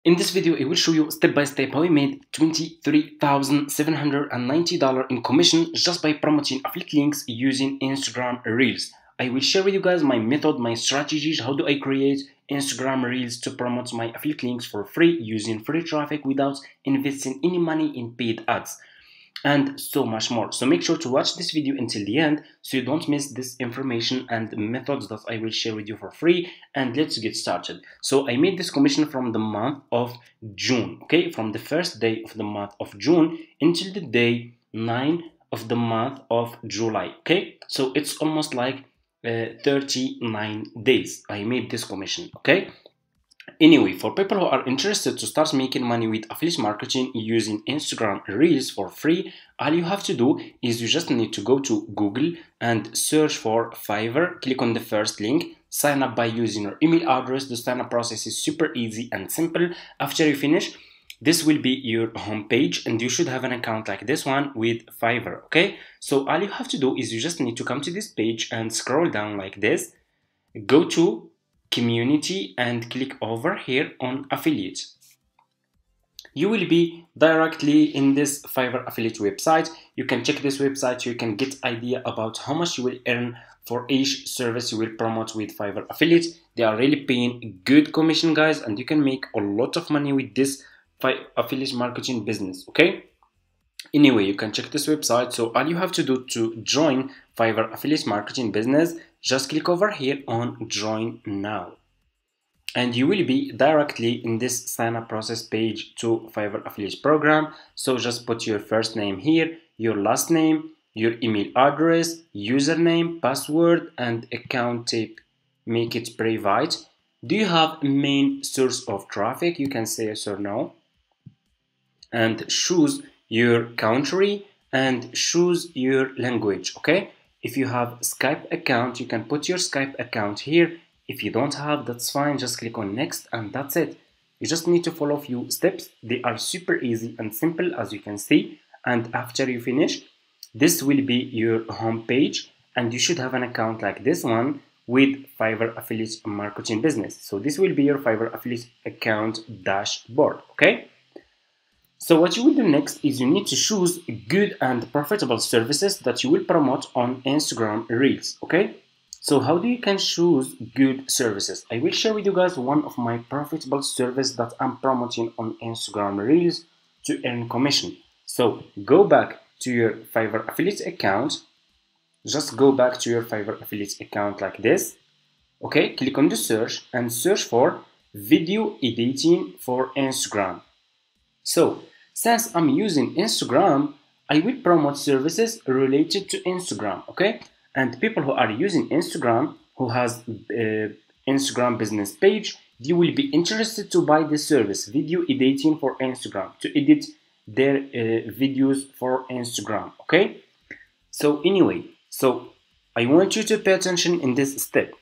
In this video, I will show you step by step how I made $23,790 in commission just by promoting affiliate links using Instagram Reels. I will share with you guys my method, my strategies, how do I create Instagram Reels to promote my affiliate links for free using free traffic without investing any money in paid ads, and so much more. So make sure to watch this video until the end so you don't miss this information and methods that I will share with you for free. And let's get started. So I made this commission from the month of June, okay, from the first day of the month of June until the day 9 of the month of July, okay. So it's almost like 39 days I made this commission, okay. Anyway, for people who are interested to start making money with affiliate marketing using Instagram Reels for free, all you have to do is you just need to go to Google and search for Fiverr. Click on the first link, sign up by using your email address. The sign up process is super easy and simple. After you finish, this will be your home page and you should have an account like this one with Fiverr, okay? So all you have to do is you just need to come to this page and scroll down like this. Go to community and click over here on affiliate. You will be directly in this Fiverr affiliate website. You can check this website, you can get idea about how much you will earn for each service you will promote with Fiverr affiliate. They are really paying good commission, guys, and you can make a lot of money with this affiliate marketing business, okay. Anyway, you can check this website. So all you have to do to join Fiverr affiliate marketing business, just click over here on join now. And you will be directly in this sign up process page to Fiverr affiliate program. So just put your first name here, your last name, your email address, username, password, and account type. Make it private. Do you have a main source of traffic? You can say yes or no. And choose your country and choose your language, okay. If you have Skype account, you can put your Skype account here. If you don't have, that's fine, just click on next and that's it. You just need to follow a few steps. They are super easy and simple, as you can see. And after you finish, this will be your home page and you should have an account like this one with Fiverr affiliate marketing business. So this will be your Fiverr affiliate account dashboard, okay. So what you will do next is you need to choose good and profitable services that you will promote on Instagram Reels, okay? So how do you can choose good services? I will share with you guys one of my profitable service that I'm promoting on Instagram Reels to earn commission. So go back to your Fiverr affiliate account. Just go back to your Fiverr affiliate account like this. Okay, click on the search and search for video editing for Instagram. So since I'm using Instagram, I will promote services related to Instagram, okay? And people who are using Instagram, who has Instagram business page, they will be interested to buy this service, video editing for Instagram, to edit their videos for Instagram, okay? So anyway, so I want you to pay attention in this step.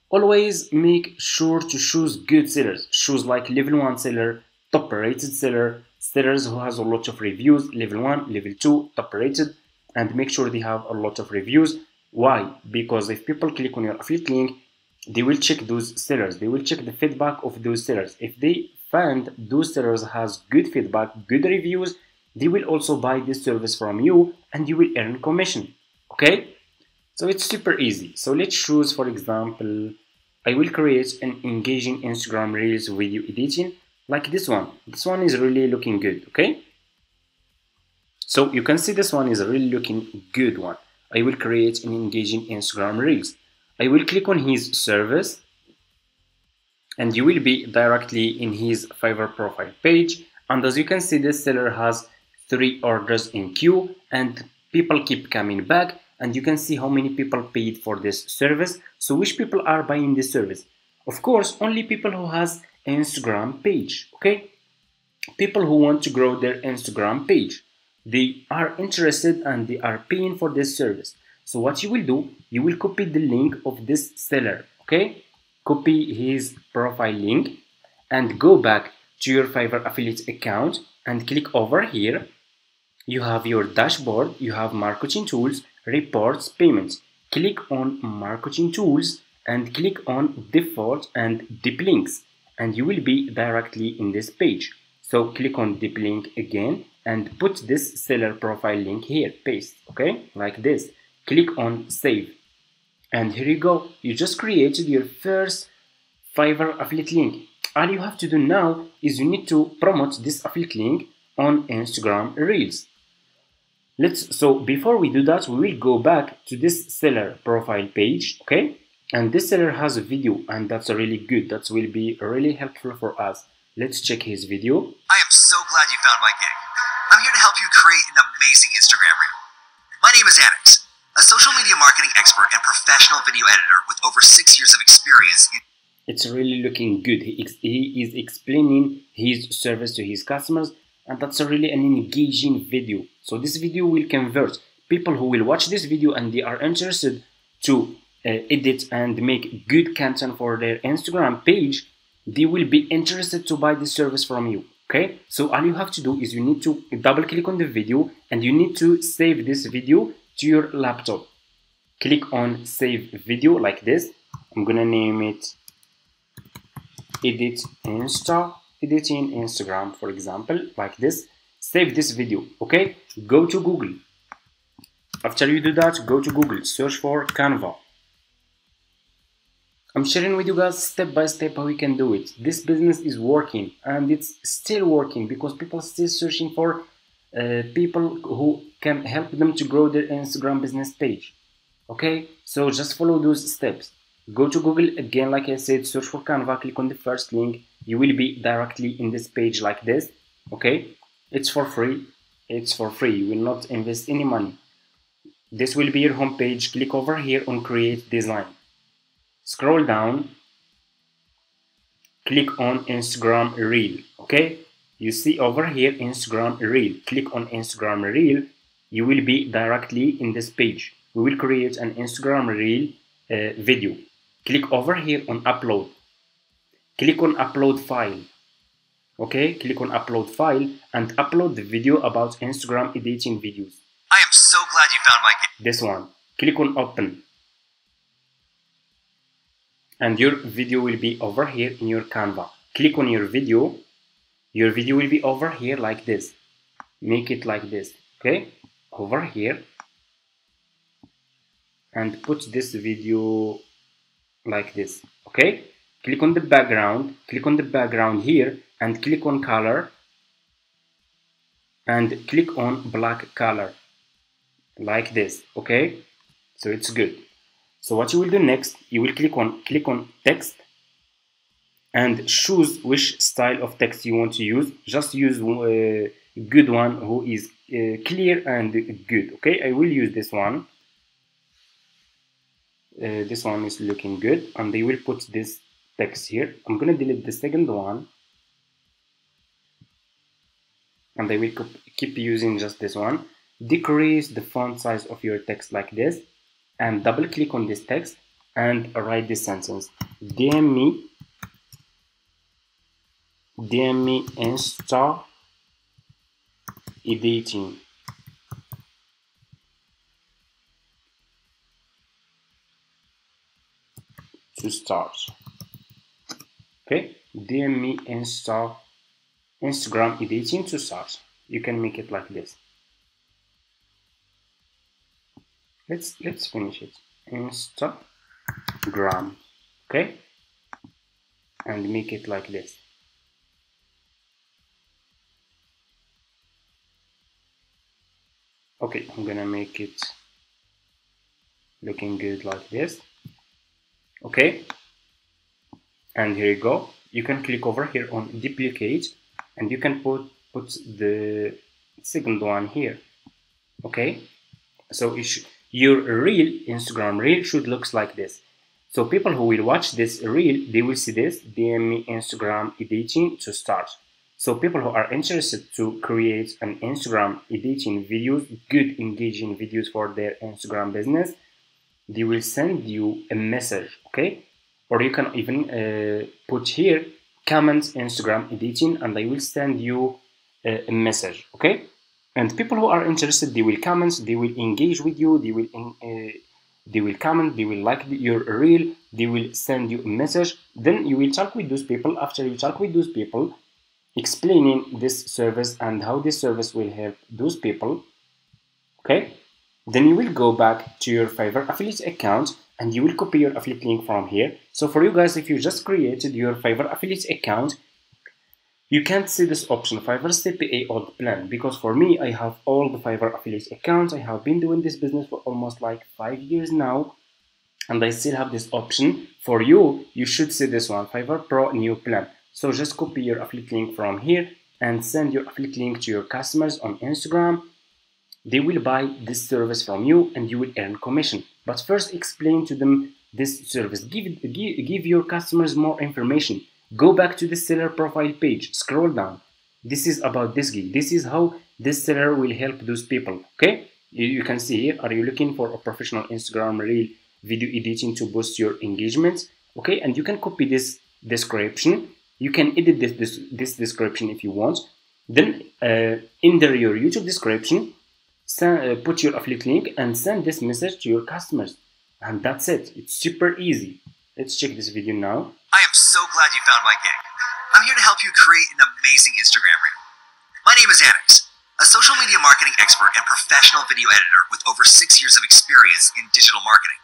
Always make sure to choose good sellers. Choose like level 1 seller, top rated seller, sellers who has a lot of reviews, level 1, level 2, top rated, and make sure they have a lot of reviews. Why? Because if people click on your affiliate link, they will check those sellers, they will check the feedback of those sellers. If they find those sellers has good feedback, good reviews, they will also buy this service from you and you will earn commission, okay. So it's super easy. So let's choose, for example, I will create an engaging Instagram Reels video editing like this one. This one is really looking good, okay. So you can see this one is a really looking good one. I will create an engaging Instagram Reels. I will click on his service and you will be directly in his Fiverr profile page. And as you can see, this seller has 3 orders in queue and people keep coming back. And you can see how many people paid for this service. So which people are buying this service? Of course, only people who has Instagram page, okay? People who want to grow their Instagram page. They are interested and they are paying for this service. So what you will do, you will copy the link of this seller, okay? Copy his profile link and go back to your Fiverr affiliate account and click over here. You have your dashboard, you have marketing tools, reports, payments. Click on marketing tools and click on default and deep links. and you will be directly in this page. So click on the link again and put this seller profile link here, paste, okay, like this. Click on save, and here you go. You just created your first Fiverr affiliate link. All you have to do now is you need to promote this affiliate link on Instagram Reels. So before we do that, we will go back to this seller profile page, okay? And this seller has a video, and that's really good. That will be really helpful for us. Let's check his video. I am so glad you found my gig. I'm here to help you create an amazing Instagram reel. My name is Annex, a social media marketing expert and professional video editor with over 6 years of experience. It's really looking good. He is explaining his service to his customers, and that's really an engaging video. So this video will convert people who will watch this video and they are interested to edit and make good content for their Instagram page. They will be interested to buy this service from you. Okay, so all you have to do is you need to double click on the video and you need to save this video to your laptop. Click on save video like this. I'm gonna name it editing Instagram, for example, like this. Save this video. Okay, go to Google. After you do that, go to Google, search for Canva. I'm sharing with you guys step by step how you can do it. This business is working, and it's still working because people are still searching for people who can help them to grow their Instagram business page. Okay, so just follow those steps. Go to Google again, like I said, search for Canva, click on the first link. You will be directly in this page like this. Okay, it's for free. It's for free. You will not invest any money. This will be your home page. Click over here on create design. Scroll down, click on Instagram Reel. Okay, you see over here Instagram Reel. Click on Instagram Reel. You will be directly in this page. We will create an Instagram Reel video. Click over here on upload. Click on upload file. Okay, click on upload file and upload the video about Instagram editing videos. I am so glad you found my gig. This one. Click on open. And your video will be over here in your Canva. Click on your video. Your video will be over here like this. Make it like this. Okay, over here. And put this video like this. Okay, click on the background. Click on the background here and click on color. And click on black color. Like this. Okay, so it's good. So what you will do next, you will click on text and choose which style of text you want to use. Just use a good one who is clear and good. Okay, I will use this one. This one is looking good, and they will put this text here. I'm gonna delete the second one, and they will keep using just this one. Decrease the font size of your text like this. And double click on this text and write this sentence. DM me Insta editing. To start. Okay, DM me Instagram editing to start. You can make it like this. Let's finish it. Instagram. Okay, and make it like this. Okay, I'm gonna make it looking good like this. Okay, and here you go. You can click over here on duplicate and you can put the second one here. Okay, so your reel, Instagram reel, should looks like this. So people who will watch this reel, they will see this. DM me Instagram editing to start. So people who are interested to create an Instagram editing videos, good engaging videos for their Instagram business, they will send you a message, okay? Or you can even put here comments Instagram editing, and they will send you a message, okay? And people who are interested, they will comment, they will engage with you, they will they will comment, they will like your reel, they will send you a message. Then you will talk with those people. After you talk with those people, explaining this service and how this service will help those people, okay, then you will go back to your Fiverr affiliate account and you will copy your affiliate link from here. So for you guys, if you just created your Fiverr affiliate account, you can't see this option, Fiverr CPA old plan, because for me, I have all the Fiverr affiliate accounts. I have been doing this business for almost like 5 years now, and I still have this option. For you, you should see this one, Fiverr Pro new plan. So just copy your affiliate link from here and send your affiliate link to your customers on Instagram. They will buy this service from you and you will earn commission. But first explain to them this service. Give your customers more information. Go back to the seller profile page, scroll down. This is about this gig. This is how this seller will help those people, okay? You can see here, are you looking for a professional Instagram reel video editing to boost your engagement? Okay, and you can copy this description. You can edit this description if you want. Then enter your YouTube description, put your affiliate link and send this message to your customers. And that's it. It's super easy. Let's check this video now. I am so glad you found my gig. I'm here to help you create an amazing Instagram reel. My name is Anix, a social media marketing expert and professional video editor with over 6 years of experience in digital marketing.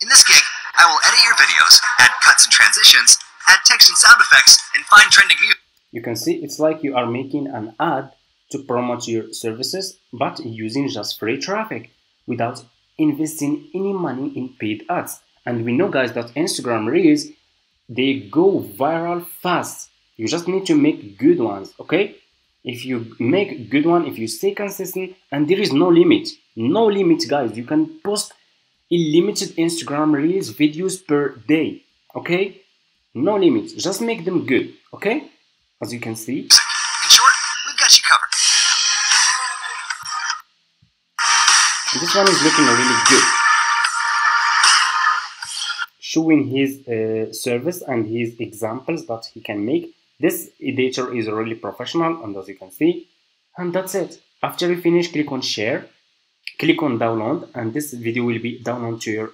In this gig, I will edit your videos, add cuts and transitions, add text and sound effects, and find trending music. You can see it's like you are making an ad to promote your services, but using just free traffic without investing any money in paid ads. And we know, guys, that Instagram Reels, they go viral fast. You just need to make good ones, okay? If you make good one, if you stay consistent, and there is no limit, guys. You can post unlimited Instagram Reels videos per day, okay? No limits, just make them good, okay? As you can see. In short, we've got you covered. This one is looking really good. Showing his service and his examples that he can make. This editor is really professional, and as you can see, and that's it. After you finish, click on share, click on download, and this video will be downloaded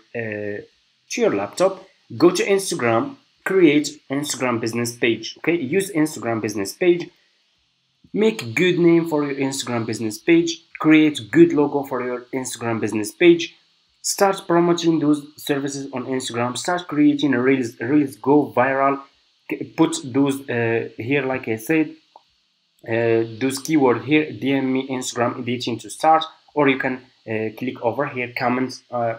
to your laptop. Go to Instagram, create Instagram business page. Okay, use Instagram business page. Make good name for your Instagram business page. Create good logo for your Instagram business page. Start promoting those services on Instagram. Start creating reels. Reels go viral. Put those here, like I said, those keywords here. DM me Instagram editing to start, or you can click over here comments. You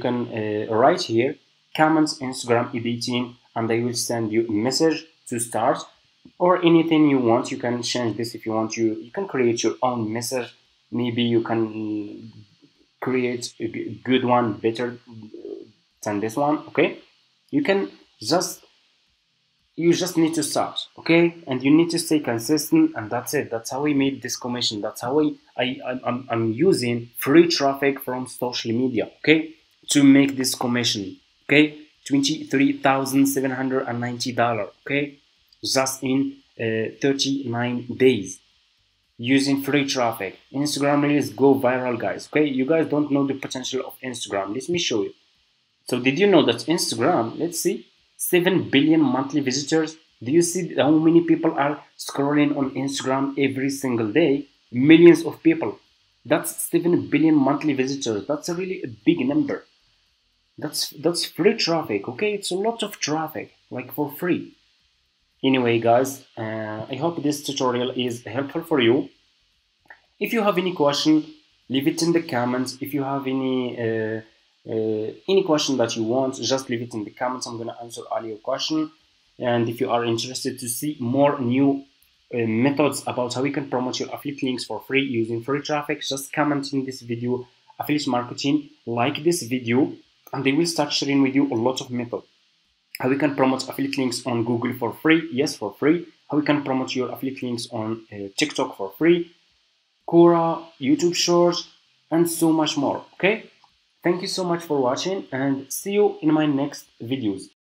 can write here comments Instagram editing, and I will send you a message to start, or anything you want. You can change this if you want. You can create your own message. Maybe you can create a good one better than this one, okay? You just need to start, okay? And you need to stay consistent, and that's it. That's how we made this commission. That's how I'm using free traffic from social media, okay, to make this commission, okay? $23,790, okay, just in 39 days. Using free traffic. Instagram Reels go viral, guys, okay? You guys don't know the potential of Instagram. Let me show you. So did you know that Instagram, let's see, 7 billion monthly visitors. Do you see how many people are scrolling on Instagram every single day? Millions of people. That's 7 billion monthly visitors. That's a really big number. That's free traffic, okay? It's a lot of traffic, like for free. Anyway, guys, I hope this tutorial is helpful for you. If you have any question, leave it in the comments. If you have any question that you want, just leave it in the comments. I'm gonna answer all your questions. And if you are interested to see more new methods about how you can promote your affiliate links for free using free traffic, just comment in this video, affiliate marketing, like this video, and they will start sharing with you a lot of methods. How we can promote affiliate links on Google for free, yes, for free. How we can promote your affiliate links on TikTok for free, Quora, YouTube Shorts, and so much more, okay? Thank you so much for watching, and see you in my next videos.